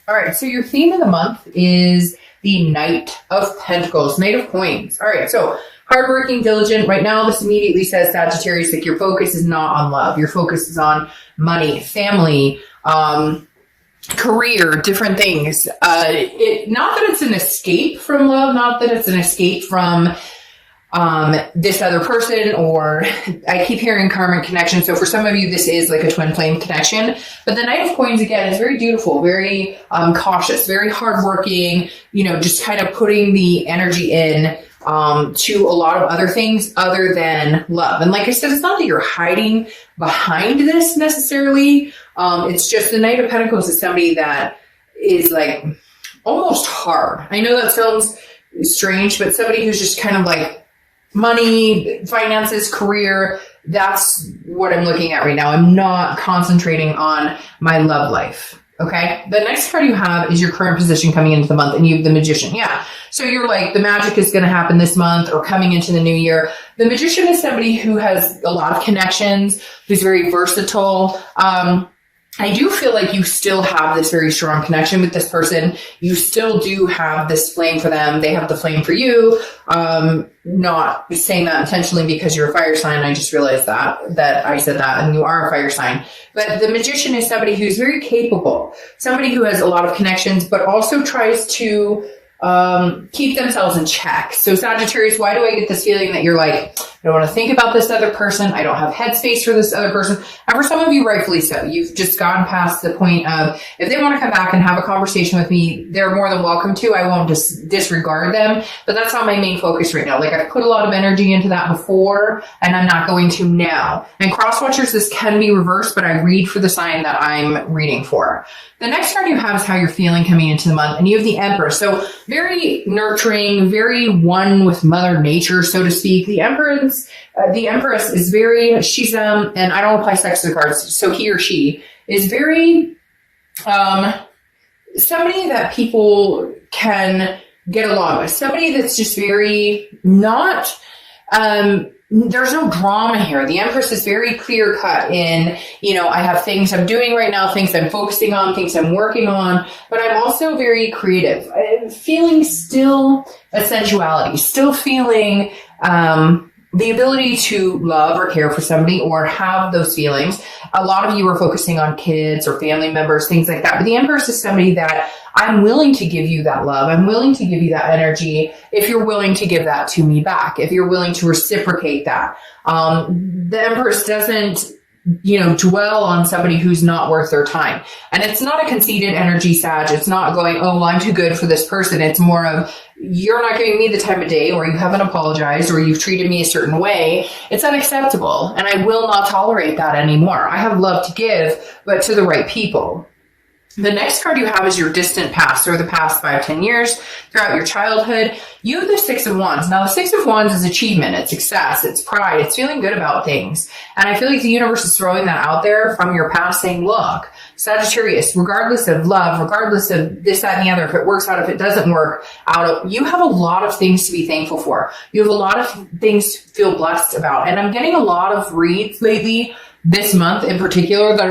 All right, so your theme of the month is the Knight of Pentacles, Knight of Coins. All right, so hardworking, diligent. Right now, this immediately says, Sagittarius, like your focus is not on love. Your focus is on money, family, career, different things. Not that it's an escape from love, not that it's an escape from this other person, or I keep hearing karmic connection. So for some of you, this is like a twin flame connection, but the Knight of Coins again is very dutiful, very cautious, very hardworking, just kind of putting the energy in to a lot of other things other than love. And like I said, it's not that you're hiding behind this necessarily. It's just the Knight of Pentacles is somebody that is like almost hard. I know that sounds strange, but somebody who's just kind of like money, finances, career, that's what I'm looking at right now. I'm not concentrating on my love life. Okay. The next card you have is your current position coming into the month, and you have the Magician. Yeah. So you're like, the magic is going to happen this month or coming into the new year. The Magician is somebody who has a lot of connections, who's very versatile. I do feel like you still have this very strong connection with this person. You still do have this flame for them. They have the flame for you. Not saying that intentionally because you're a fire sign. I just realized that I said that, and you are a fire sign. But the Magician is somebody who's very capable, somebody who has a lot of connections, but also tries to keep themselves in check. So Sagittarius, why do I get this feeling that you're like, I don't want to think about this other person. I don't have headspace for this other person. And for some of you, rightfully so. You've just gone past the point of, if they want to come back and have a conversation with me, they're more than welcome to. I won't just disregard them, but that's not my main focus right now. Like, I've put a lot of energy into that before, and I'm not going to now. And cross watchers, this can be reversed, but I read for the sign that I'm reading for. The next card you have is how you're feeling coming into the month, and you have the Emperor. So very nurturing, very one with Mother Nature, so to speak. The Empress is very, she's, and I don't apply sex to the cards, so he or she is very, somebody that people can get along with. Somebody that's just very not, there's no drama here. The Empress is very clear cut in, I have things I'm doing right now, things I'm focusing on, things I'm working on, but I'm also very creative. I'm feeling still a sensuality, still feeling, the ability to love or care for somebody or have those feelings. A lot of you are focusing on kids or family members, things like that. But the Empress is somebody that I'm willing to give you that love. I'm willing to give you that energy if you're willing to give that to me back, if you're willing to reciprocate that. The Empress doesn't, dwell on somebody who's not worth their time. And it's not a conceited energy, Sag. It's not going, oh, well, I'm too good for this person. It's more of, you're not giving me the time of day, or you haven't apologized, or you've treated me a certain way. It's unacceptable. And I will not tolerate that anymore. I have love to give, but to the right people. The next card you have is your distant past, or the past 5-10 years throughout your childhood. You have the Six of Wands. Now, the Six of Wands is achievement, it's success, it's pride, it's feeling good about things. And I feel like the universe is throwing that out there from your past, saying, look, Sagittarius, regardless of love, regardless of this, that, and the other, if it works out, if it doesn't work out, you have a lot of things to be thankful for. You have a lot of things to feel blessed about. And I'm getting a lot of reads lately, this month in particular, that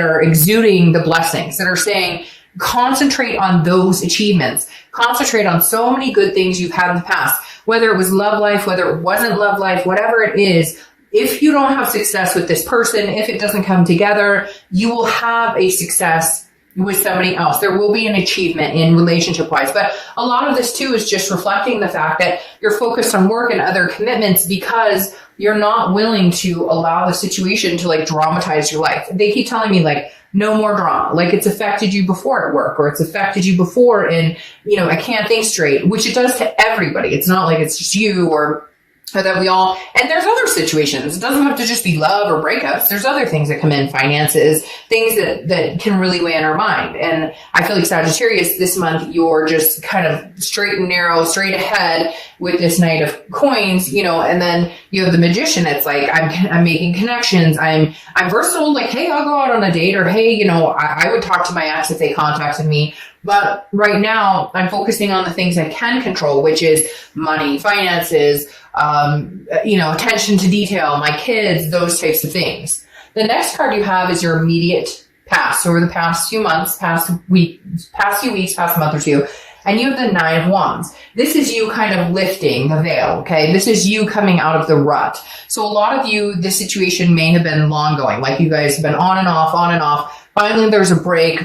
are exuding the blessings, that are saying, concentrate on those achievements, concentrate on so many good things you've had in the past, whether it was love life, whether it wasn't love life, whatever it is. If you don't have success with this person, if it doesn't come together, you will have a success with somebody else. There will be an achievement in relationship wise, but a lot of this too is just reflecting the fact that you're focused on work and other commitments because you're not willing to allow the situation to like dramatize your life. They keep telling me like, no more drama. Like, it's affected you before at work, or it's affected you before in, I can't think straight, which it does to everybody. It's not like it's just you or that we all, and there's other situations. It doesn't have to just be love or breakups. There's other things that come in, finances, things that can really weigh on our mind. And I feel like Sagittarius, this month, you're just kind of straight and narrow, straight ahead with this Knight of Coins, and then you have the Magician. It's like, I'm making connections. I'm versatile. Like, hey, I'll go out on a date, or hey, I would talk to my ex if they contacted me. But right now I'm focusing on the things I can control, which is money, finances, attention to detail, my kids, those types of things. The next card you have is your immediate passed over the past few months, past few weeks, past month or two, and you have the Nine of Wands. This is you kind of lifting the veil, okay? This is you coming out of the rut. So a lot of you, this situation may have been long going, like you guys have been on and off, on and off. Finally, there's a break.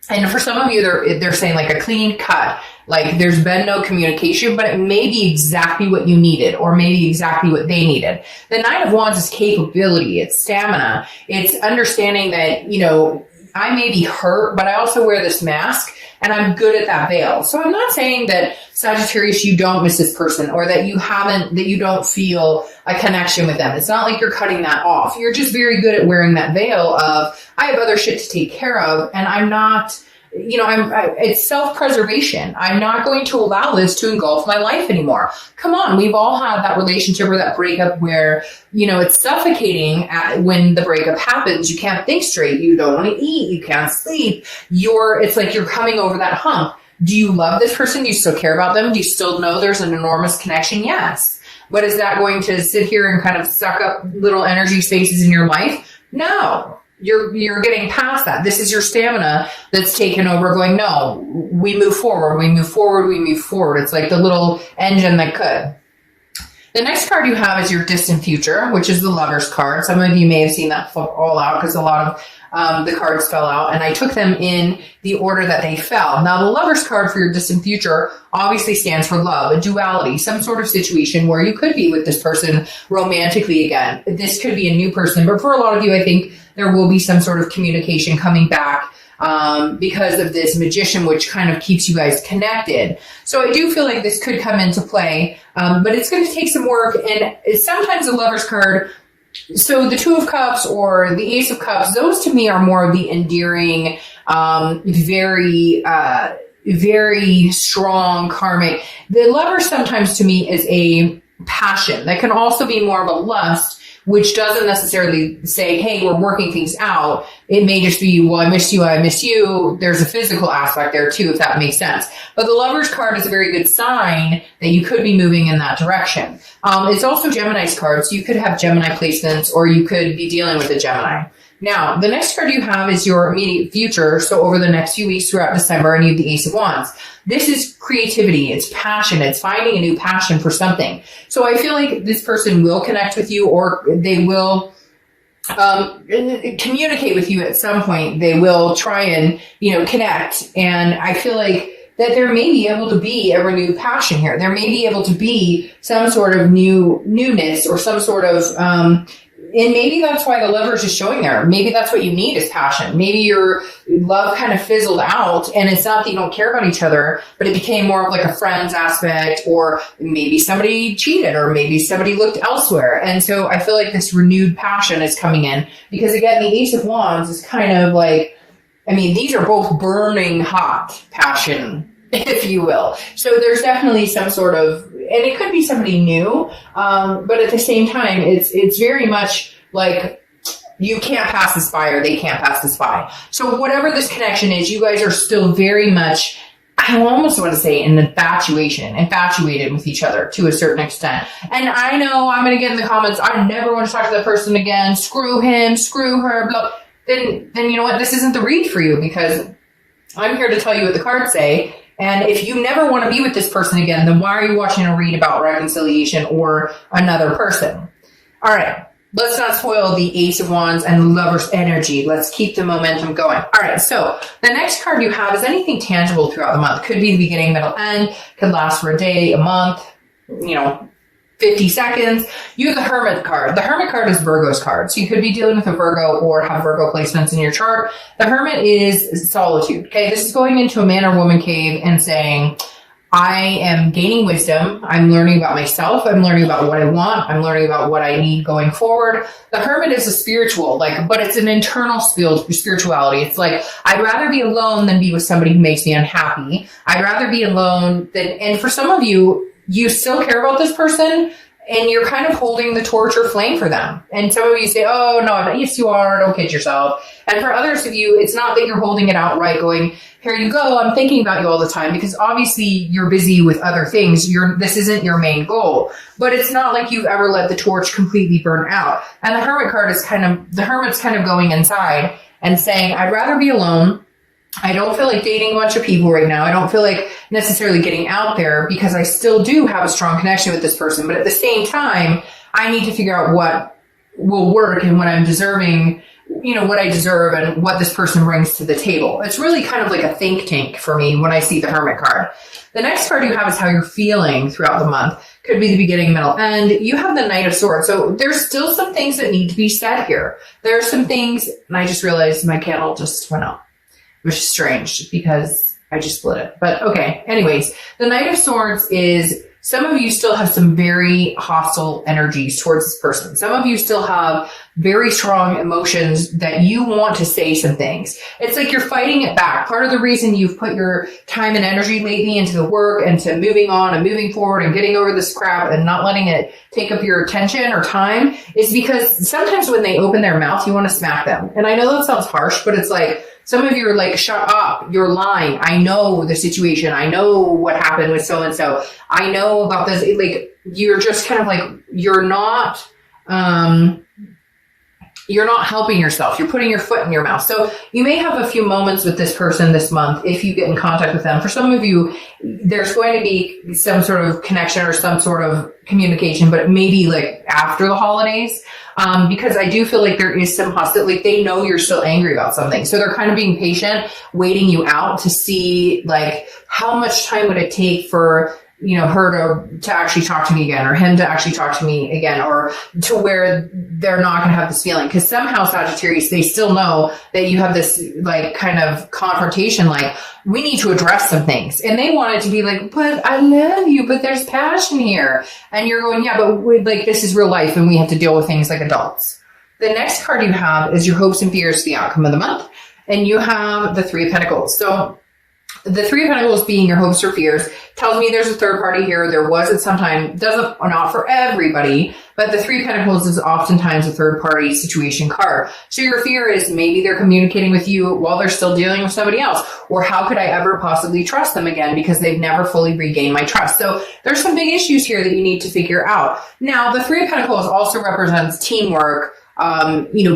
And for some of you, they're saying like a clean cut, like there's been no communication, but it may be exactly what you needed or maybe exactly what they needed. The Nine of Wands is capability, it's stamina, it's understanding that, you know, I may be hurt, but I also wear this mask and I'm good at that veil. So I'm not saying that Sagittarius, you don't miss this person or that you don't feel a connection with them. It's not like you're cutting that off. You're just very good at wearing that veil of, I have other shit to take care of and I'm not, you know, it's self-preservation. I'm not going to allow this to engulf my life anymore. Come on. We've all had that relationship or that breakup where, you know, it's suffocating when the breakup happens. You can't think straight. You don't want to eat. You can't sleep. It's like you're coming over that hump. Do you love this person? Do you still care about them? Do you still know there's an enormous connection? Yes. But is that going to sit here and kind of suck up little energy spaces in your life? No. You're getting past that. This is your stamina that's taken over going, no, we move forward, we move forward, we move forward. It's like the little engine that could. The next card you have is your distant future, which is the Lover's card. Some of you may have seen that all out because a lot of the cards fell out, and I took them in the order that they fell. Now, the Lover's card for your distant future obviously stands for love, a duality, some sort of situation where you could be with this person romantically again. This could be a new person, but for a lot of you, I think there will be some sort of communication coming back because of this Magician, which kind of keeps you guys connected. So I do feel like this could come into play, but it's going to take some work. And sometimes the Lover's card, so the Two of Cups or the Ace of Cups, those to me are more of the endearing, very strong karmic. The Lover sometimes to me is a passion that can also be more of a lust, which doesn't necessarily say, hey, we're working things out. It may just be, well, I miss you. There's a physical aspect there too, if that makes sense. But the Lover's card is a very good sign that you could be moving in that direction. It's also Gemini's card, so you could have Gemini placements or you could be dealing with a Gemini. Now, the next card you have is your immediate future. So over the next few weeks throughout December, and you have the Ace of Wands. This is creativity. It's passion. It's finding a new passion for something. So I feel like this person will connect with you, or they will communicate with you at some point. They will try and, you know, connect. And I feel like that there may be able to be a renewed passion here. There may be able to be some sort of newness or some sort of, and maybe that's why the Lover's is showing there. Maybe that's what you need is passion. Maybe your love kind of fizzled out and it's not that you don't care about each other, but it became more of like a friends aspect, or maybe somebody cheated, or maybe somebody looked elsewhere. And so I feel like this renewed passion is coming in because, again, the Ace of Wands is kind of like, I mean, these are both burning hot passion, if you will. So there's definitely some sort of, and it could be somebody new, but at the same time, it's very much like you can't pass this by or they can't pass this by. So whatever this connection is, you guys are still very much, I almost want to say, infatuated with each other to a certain extent. And I know I'm going to get in the comments, I never want to talk to that person again, screw him, screw her, blah. Then you know what? This isn't the read for you, because I'm here to tell you what the cards say. And if you never want to be with this person again, then why are you watching a read about reconciliation or another person? All right. Let's not spoil the Ace of Wands and the Lover's energy. Let's keep the momentum going. All right. So the next card you have is anything tangible throughout the month. Could be the beginning, middle, end. Could last for a day, a month, 50 seconds. You have the Hermit card. The Hermit card is Virgo's card. So you could be dealing with a Virgo or have Virgo placements in your chart. The Hermit is solitude. Okay. This is going into a man or woman cave and saying, I am gaining wisdom. I'm learning about myself. I'm learning about what I want. I'm learning about what I need going forward. The Hermit is a spiritual, but it's an internal spirituality. It's like, I'd rather be alone than be with somebody who makes me unhappy. I'd rather be alone than, and for some of you, you still care about this person and you're kind of holding the torch or flame for them. And some of you say, oh, no, yes, you are. Don't kid yourself. And for others of you, it's not that you're holding it outright going, here you go, I'm thinking about you all the time, because obviously you're busy with other things. This isn't your main goal, but it's not like you've ever let the torch completely burn out. And the Hermit card is the Hermit's kind of going inside and saying, I'd rather be alone. I don't feel like dating a bunch of people right now. I don't feel like necessarily getting out there because I still do have a strong connection with this person. But at the same time, I need to figure out what will work and what I'm deserving, what I deserve and what this person brings to the table. It's really kind of like a think tank for me when I see the Hermit card. The next card you have is how you're feeling throughout the month. Could be the beginning, middle, end. You have the Knight of Swords. So there's still some things that need to be said here. There are some things, and I just realized my candle just went out, which is strange because I just split it. But okay, anyways, the Knight of Swords is some of you still have some very hostile energies towards this person. Some of you still have very strong emotions that you want to say some things. It's like you're fighting it back. Part of the reason you've put your time and energy lately into the work and to moving on and moving forward and getting over this crap and not letting it take up your attention or time is because sometimes when they open their mouth, you want to smack them. And I know that sounds harsh, but it's like, some of you are like, shut up, you're lying. I know the situation. I know what happened with so-and-so. I know about this. Like, you're just kind of like, you're not helping yourself. You're putting your foot in your mouth. So you may have a few moments with this person this month if you get in contact with them. For some of you, there's going to be some sort of connection or some sort of communication, but maybe like after the holidays. Because I do feel like there is some hostility, like they know you're still angry about something. So they're kind of being patient, waiting you out to see like how much time would it take for, her to actually talk to me again or him to actually talk to me again or to where they're not going to have this feeling. Because somehow Sagittarius, they still know that you have this like kind of confrontation, like we need to address some things. And they want it to be like, but I love you, but there's passion here. And you're going, yeah, but like this is real life and we have to deal with things like adults. The next card you have is your hopes and fears, the outcome of the month. And you have the Three of Pentacles. So the Three of Pentacles being your hopes or fears tells me there's a third party here. There was at some time, not for everybody, but the Three of Pentacles is oftentimes a third party situation card. So your fear is maybe they're communicating with you while they're still dealing with somebody else. Or how could I ever possibly trust them again because they've never fully regained my trust. So there's some big issues here that you need to figure out. Now, the Three of Pentacles also represents teamwork.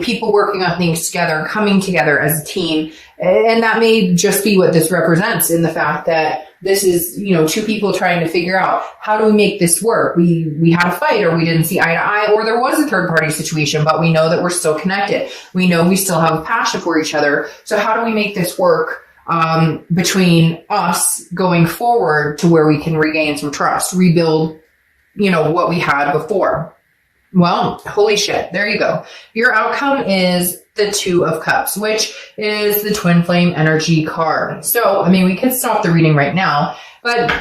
People working on things together, coming together as a team. And that may just be what this represents in the fact that this is, two people trying to figure out how do we make this work? We had a fight or we didn't see eye to eye or there was a third party situation, but we know that we're still connected. We know we still have a passion for each other. So how do we make this work between us going forward to where we can regain some trust, rebuild, what we had before? Well, holy shit. There you go. Your outcome is the Two of Cups, which is the twin flame energy card. So, we could stop the reading right now, and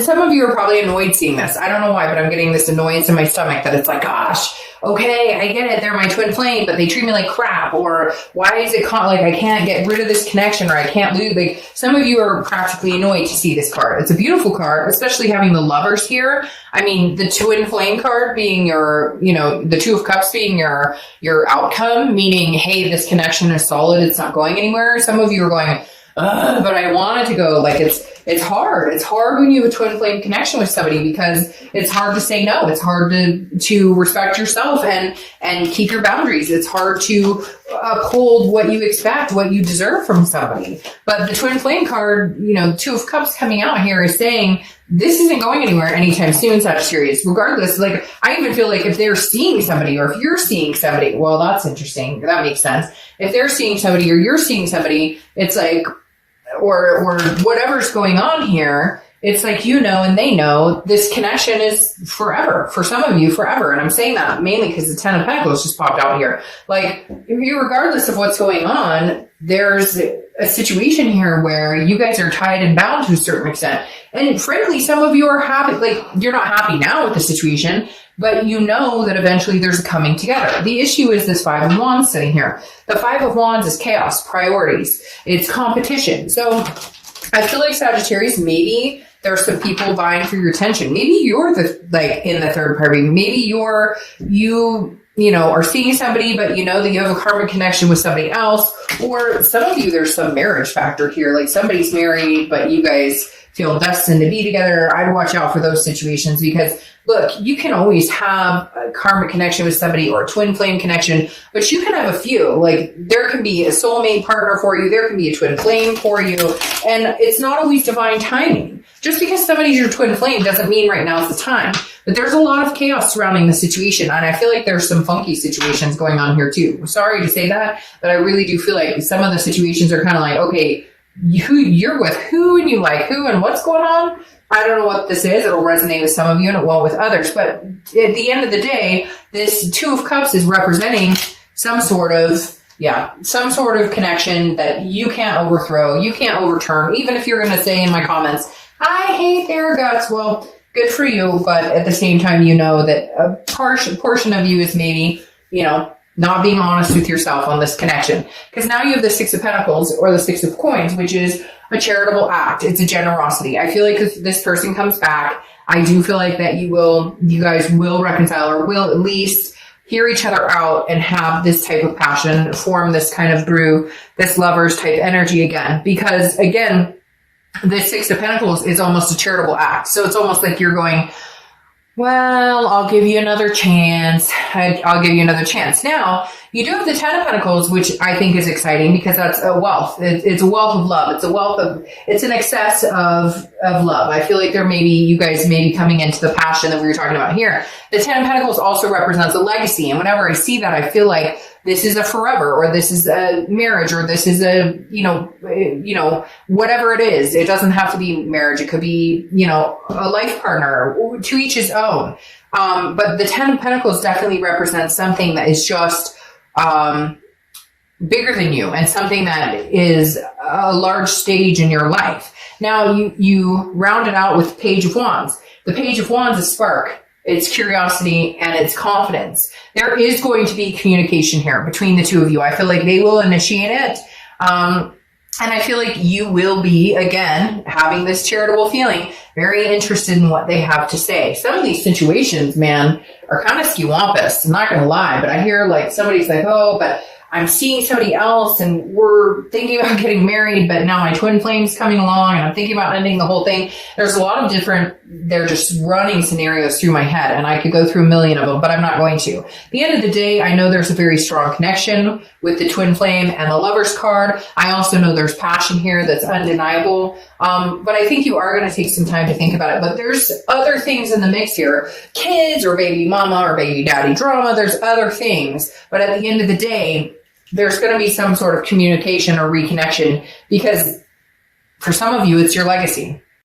some of you are probably annoyed seeing this. I don't know why, but I'm getting this annoyance in my stomach that it's like, gosh, okay, I get it. They're my twin flame, but they treat me like crap. Or why is it like I can't get rid of this connection or I can't lose? Like some of you are practically annoyed to see this card. It's a beautiful card, especially having the Lovers here. The twin flame card being your, the Two of Cups being your outcome, meaning, hey, this connection is solid. It's not going anywhere. Some of you are going, but I want it to go. Like it's hard. It's hard when you have a twin flame connection with somebody because it's hard to say no. It's hard to respect yourself and keep your boundaries. It's hard to uphold what you expect, what you deserve from somebody. But the twin flame card, Two of Cups coming out here is saying this isn't going anywhere anytime soon, Sagittarius. Regardless, like I even feel like if they're seeing somebody or if you're seeing somebody, well, that's interesting. That makes sense. If they're seeing somebody or you're seeing somebody, it's like, or whatever's going on here, it's like, and they know this connection is forever. For some of you, forever. And I'm saying that mainly because the Ten of Pentacles just popped out here. Like, regardless of what's going on, there's a situation here where you guys are tied and bound to a certain extent. And frankly, some of you are happy, like, you're not happy now with the situation, but you know that eventually there's a coming together. The issue is this Five of Wands sitting here. The Five of Wands is chaos, priorities. It's competition. So I feel like Sagittarius, maybe there's some people vying for your attention. Maybe you're in the third party. Maybe you are seeing somebody, but that you have a karmic connection with somebody else. Or some of you, there's some marriage factor here. Like somebody's married, but you guys feel destined to be together. I'd watch out for those situations because, look, you can always have a karmic connection with somebody or a twin flame connection, but you can have a few. Like, there can be a soulmate partner for you. There can be a twin flame for you. And it's not always divine timing. Just because somebody's your twin flame doesn't mean right now is the time. But there's a lot of chaos surrounding the situation. And I feel like there's some funky situations going on here too. I'm sorry to say that, but I really do feel like some of the situations are kind of like, okay, you're with who and you like who and what's going on? I don't know what this is. It'll resonate with some of you and it won't with others. But at the end of the day, this Two of Cups is representing some sort of connection that you can't overthrow, you can't overturn. Even if you're going to say in my comments, I hate their guts. Well, good for you. But at the same time, you know that a portion of you is maybe, not being honest with yourself on this connection. Because now you have the Six of Pentacles or the Six of Coins, which is a charitable act. It's a generosity. I feel like if this person comes back, I do feel like that you guys will reconcile or will at least hear each other out and have this type of passion, form this kind of brew, this lovers type energy again. Because again, the Six of Pentacles is almost a charitable act. So it's almost like you're going, well, I'll give you another chance. I'll give you another chance. Now, you do have the Ten of Pentacles, which I think is exciting because that's a wealth. It's a wealth of love. It's an excess of love. I feel like you guys may be coming into the passion that we were talking about here. The Ten of Pentacles also represents a legacy. And whenever I see that, I feel like this is a forever, or this is a marriage, or this is a, whatever it is. It doesn't have to be marriage. It could be, a life partner, to each his own. But the Ten of Pentacles definitely represents something that is just bigger than you and something that is a large stage in your life. Now you round it out with Page of Wands. The Page of Wands is spark. It's curiosity and it's confidence. There is going to be communication here between the two of you. I feel like they will initiate it. And I feel like you will be, again, having this charitable feeling, very interested in what they have to say. Some of these situations, man, are kind of skewampus. I'm not going to lie, but I hear like somebody's like, oh, but I'm seeing somebody else and we're thinking about getting married, but now my twin flame's coming along and I'm thinking about ending the whole thing. There's a lot of they're just running scenarios through my head and I could go through a million of them, but I'm not going to. At the end of the day, I know there's a very strong connection with the twin flame and the Lover's card. I also know there's passion here that's undeniable. But I think you are going to take some time to think about it. But there's other things in the mix here. Kids or baby mama or baby daddy drama. There's other things. But at the end of the day, there's going to be some sort of communication or reconnection because for some of you, it's your legacy.